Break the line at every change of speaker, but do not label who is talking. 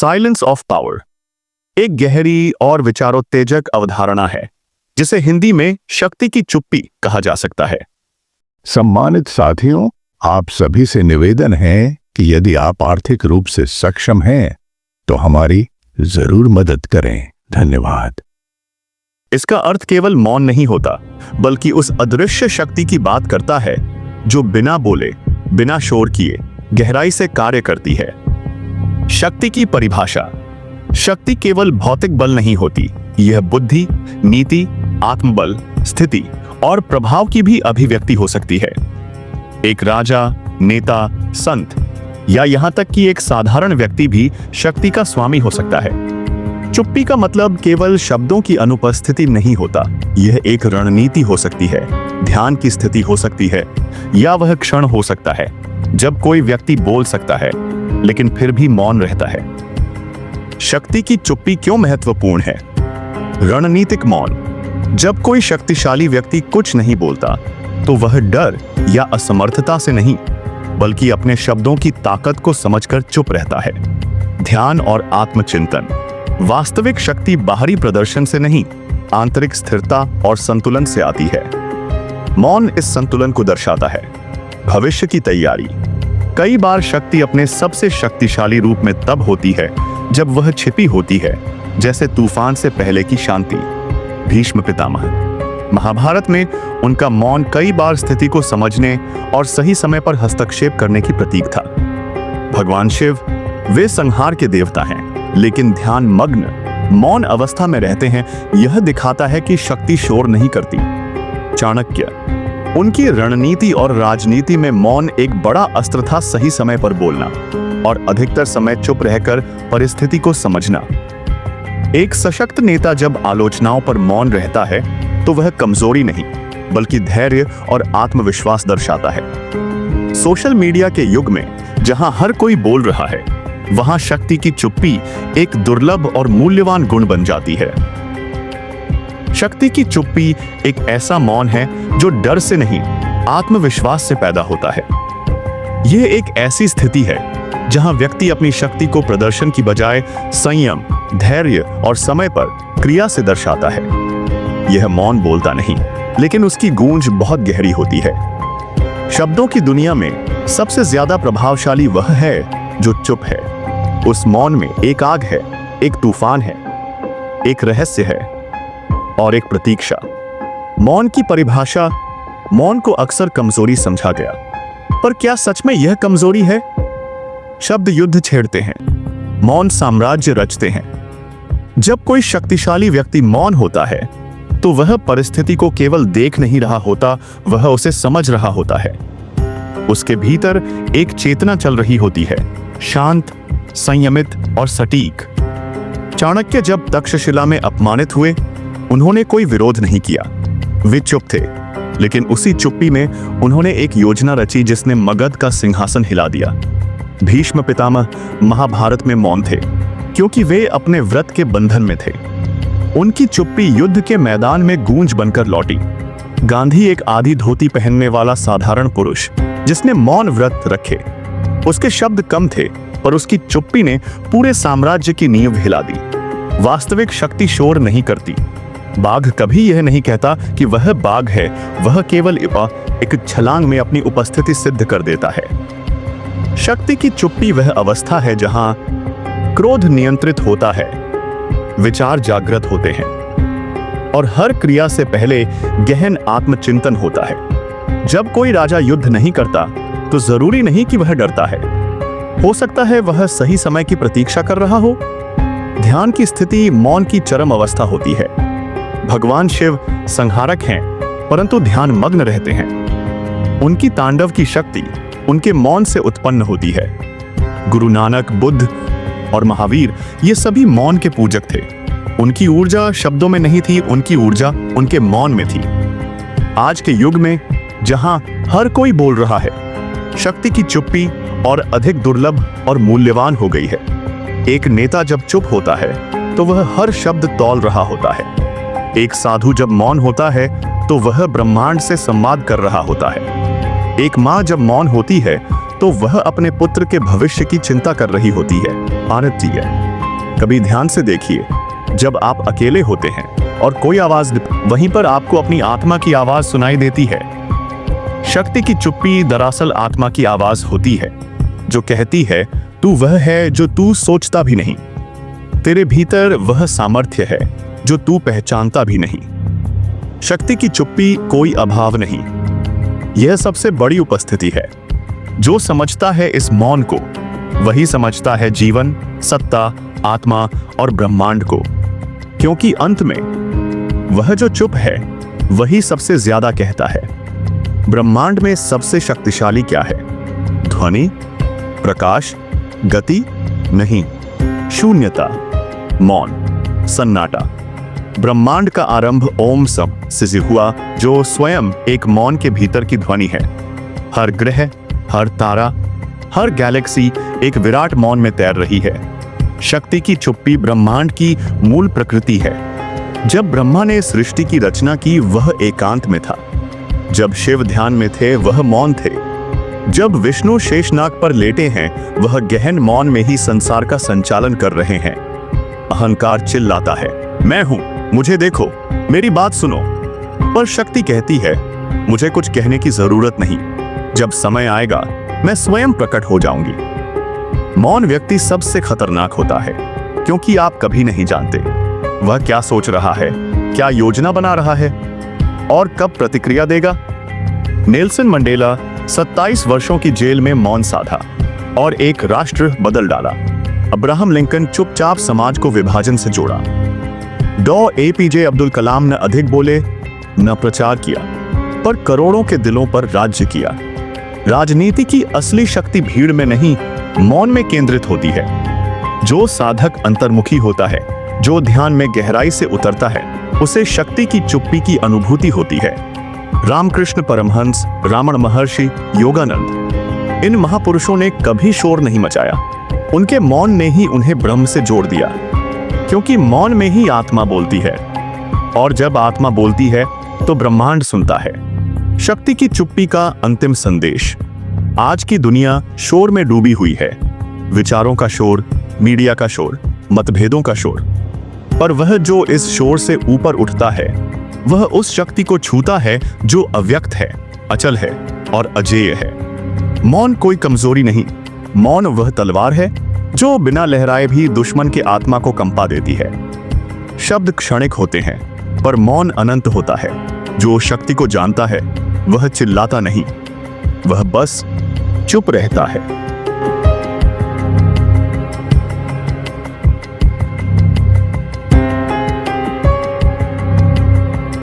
Silence of power एक गहरी और विचारोत्तेजक अवधारणा है जिसे हिंदी में शक्ति की चुप्पी कहा जा सकता है।
सम्मानित साथियों, आप सभी से निवेदन है कि यदि आप आर्थिक रूप से सक्षम हैं तो हमारी जरूर मदद करें। धन्यवाद।
इसका अर्थ केवल मौन नहीं होता, बल्कि उस अदृश्य शक्ति की बात करता है जो बिना बोले, बिना शोर किए गहराई से कार्य करती है। शक्ति की परिभाषा। शक्ति केवल भौतिक बल नहीं होती, यह बुद्धि, नीति, आत्मबल, स्थिति और प्रभाव की भी अभिव्यक्ति हो सकती है। एक राजा, नेता, संत या यहां तक कि एक साधारण व्यक्ति भी शक्ति का स्वामी हो सकता है। चुप्पी का मतलब केवल शब्दों की अनुपस्थिति नहीं होता, यह एक रणनीति हो सकती है, ध्यान की स्थिति हो सकती है, या वह क्षण हो सकता है जब कोई व्यक्ति बोल सकता है लेकिन फिर भी मौन रहता है। शक्ति की चुप्पी क्यों महत्वपूर्ण है? रणनीतिक मौन। जब कोई शक्तिशाली व्यक्ति कुछ नहीं बोलता तो वह डर या असमर्थता से नहीं, बल्कि अपने शब्दों की ताकत को समझकर चुप रहता है। ध्यान और आत्मचिंतन। वास्तविक शक्ति बाहरी प्रदर्शन से नहीं, आंतरिक स्थिरता और संतुलन से आती है। मौन इस संतुलन को दर्शाता है। भविष्य की तैयारी। कई बार शक्ति अपने सबसे शक्तिशाली रूप में तब होती है जब वह छिपी होती है, जैसे तूफान से पहले की शांति। भीष्म पितामह। महाभारत में उनका मौन कई बार स्थिति को समझने और सही समय पर हस्तक्षेप करने की प्रतीक था। भगवान शिव, वे संहार के देवता हैं, लेकिन ध्यान मग्न मौन अवस्था में रहते हैं। यह दिखाता है कि शक्ति शोर नहीं करती। चाणक्य। उनकी रणनीति और राजनीति में मौन एक बड़ा अस्त्र था। सही समय पर बोलना और अधिकतर समय चुप रहकर परिस्थिति को समझना। एक सशक्त नेता जब आलोचनाओं पर मौन रहता है तो वह कमजोरी नहीं, बल्कि धैर्य और आत्मविश्वास दर्शाता है। सोशल मीडिया के युग में जहां हर कोई बोल रहा है, वहां शक्ति की चुप्पी एक दुर्लभ और मूल्यवान गुण बन जाती है। शक्ति की चुप्पी एक ऐसा मौन है जो डर से नहीं, आत्मविश्वास से पैदा होता है। यह एक ऐसी स्थिति है जहां व्यक्ति अपनी शक्ति को प्रदर्शन की बजाय संयम, धैर्य और समय पर क्रिया से दर्शाता है। यह मौन बोलता नहीं, लेकिन उसकी गूंज बहुत गहरी होती है। शब्दों की दुनिया में सबसे ज्यादा प्रभावशाली वह है जो चुप है। उस मौन में एक आग है, एक तूफान है, एक रहस्य है और एक प्रतीक्षा। मौन की परिभाषा। मौन को अक्सर कमजोरी समझा गया, पर क्या सच में यह कमजोरी है? शब्द युद्ध छेड़ते हैं, मौन साम्राज्य रचते हैं। जब कोई शक्तिशाली व्यक्ति मौन होता है तो वह परिस्थिति को केवल देख नहीं रहा होता, वह उसे समझ रहा होता है। उसके भीतर एक चेतना चल रही होती है, शांत, संयमित और सटीक। चाणक्य जब तक्षशिला में अपमानित हुए, उन्होंने कोई विरोध नहीं किया, वे चुप थे। लेकिन उसी चुप्पी में उन्होंने एक योजना रची जिसने मगध का सिंहासन हिला दिया। भीष्म पितामह महाभारत में मौन थे क्योंकि वे अपने व्रत के बंधन में थे। उनकी चुप्पी युद्ध के मैदान में गूंज बनकर लौटी। गांधी एक आधी धोती पहनने वाला साधारण पुरुष जिसने मौन व्रत रखे। उसके शब्द कम थे, पर उसकी चुप्पी ने पूरे साम्राज्य की नींव हिला दी। वास्तविक शक्ति शोर नहीं करती। बाघ कभी यह नहीं कहता कि वह बाघ है, वह केवल एक छलांग में अपनी उपस्थिति सिद्ध कर देता है। शक्ति की चुप्पी वह अवस्था है जहां क्रोध नियंत्रित होता है, विचार जागृत होते हैं और हर क्रिया से पहले गहन आत्मचिंतन होता है। जब कोई राजा युद्ध नहीं करता तो जरूरी नहीं कि वह डरता है। हो सकता है वह सही समय की प्रतीक्षा कर रहा हो। ध्यान की स्थिति मौन की चरम अवस्था होती है। भगवान शिव संहारक हैं, परंतु ध्यान मग्न रहते हैं। उनकी तांडव की शक्ति उनके मौन से उत्पन्न होती है। गुरु नानक, बुद्ध और महावीर ये सभी मौन के पूजक थे। उनकी ऊर्जा शब्दों में नहीं थी, उनकी ऊर्जा उनके मौन में थी। आज के युग में जहां हर कोई बोल रहा है, शक्ति की चुप्पी और अधिक दुर्लभ और मूल्यवान हो गई है। एक नेता जब चुप होता है तो वह हर शब्द तौल रहा होता है। एक साधु जब मौन होता है तो वह ब्रह्मांड से संवाद कर रहा होता है। एक माँ जब मौन होती है तो वह अपने पुत्र के भविष्य की चिंता कर रही होती है। आनंद जी है। कभी ध्यान से देखिए, जब आप अकेले होते हैं और कोई आवाज, वहीं पर आपको अपनी आत्मा की आवाज सुनाई देती है। शक्ति की चुप्पी दरअसल आत्मा की आवाज होती है, जो कहती है तू वह है जो तू सोचता भी नहीं। तेरे भीतर वह सामर्थ्य है जो तू पहचानता भी नहीं। शक्ति की चुप्पी कोई अभाव नहीं, यह सबसे बड़ी उपस्थिति है। जो समझता है इस मौन को, वही समझता है जीवन, सत्ता, आत्मा और ब्रह्मांड को। क्योंकि अंत में वह जो चुप है वही सबसे ज्यादा कहता है। ब्रह्मांड में सबसे शक्तिशाली क्या है? ध्वनि, प्रकाश, गति? नहीं, शून्यता, मौन, सन्नाटा। ब्रह्मांड का आरंभ ओम सब से हुआ, जो स्वयं एक मौन के भीतर की ध्वनि है। हर ग्रह, हर तारा, हर गैलेक्सी एक विराट मौन में तैर रही है। शक्ति की चुप्पी ब्रह्मांड की मूल प्रकृति है। जब ब्रह्मा ने सृष्टि की रचना की, वह एकांत में था। जब शिव ध्यान में थे, वह मौन थे। जब विष्णु शेषनाग पर लेटे हैं, वह गहन मौन में ही संसार का संचालन कर रहे हैं। अहंकार चिल्लाता है, मैं हूं, मुझे देखो, मेरी बात सुनो। पर शक्ति कहती है, मुझे कुछ कहने की जरूरत नहीं। जब समय आएगा, मैं स्वयं प्रकट हो जाऊंगी। मौन व्यक्ति सबसे खतरनाक होता है, क्योंकि आप कभी नहीं जानते वह क्या सोच रहा है, क्या योजना बना रहा है और कब प्रतिक्रिया देगा। नेल्सन मंडेला 27 वर्षों की जेल में मौन साधा और एक राष्ट्र बदल डाला। अब्राहम लिंकन चुपचाप समाज को विभाजन से जोड़ा। डॉ एपीजे अब्दुल कलाम न अधिक बोले, न प्रचार किया, पर करोड़ों के दिलों पर राज्य किया। राजनीति की असली शक्ति भीड़ में नहीं, मौन में केंद्रित होती है। जो साधक अंतर्मुखी होता है, जो ध्यान में गहराई से उतरता है, उसे शक्ति की चुप्पी की अनुभूति होती है। रामकृष्ण परमहंस, रामण महर्षि, योगानंद, इन महापुरुषों ने कभी शोर नहीं मचाया। उनके मौन ने ही उन्हें ब्रह्म से जोड़ दिया, क्योंकि मौन में ही आत्मा बोलती है, और जब आत्मा बोलती है तो ब्रह्मांड सुनता है। शक्ति की चुप्पी का अंतिम संदेश। आज की दुनिया शोर में डूबी हुई है, विचारों का शोर, मीडिया का शोर, मतभेदों का शोर। पर वह जो इस शोर से ऊपर उठता है, वह उस शक्ति को छूता है जो अव्यक्त है, अचल है और अजेय है। मौन कोई कमजोरी नहीं, मौन वह तलवार है जो बिना लहराए भी दुश्मन की आत्मा को कंपा देती है। शब्द क्षणिक होते हैं, पर मौन अनंत होता है। जो शक्ति को जानता है, वह चिल्लाता नहीं, वह बस चुप रहता है।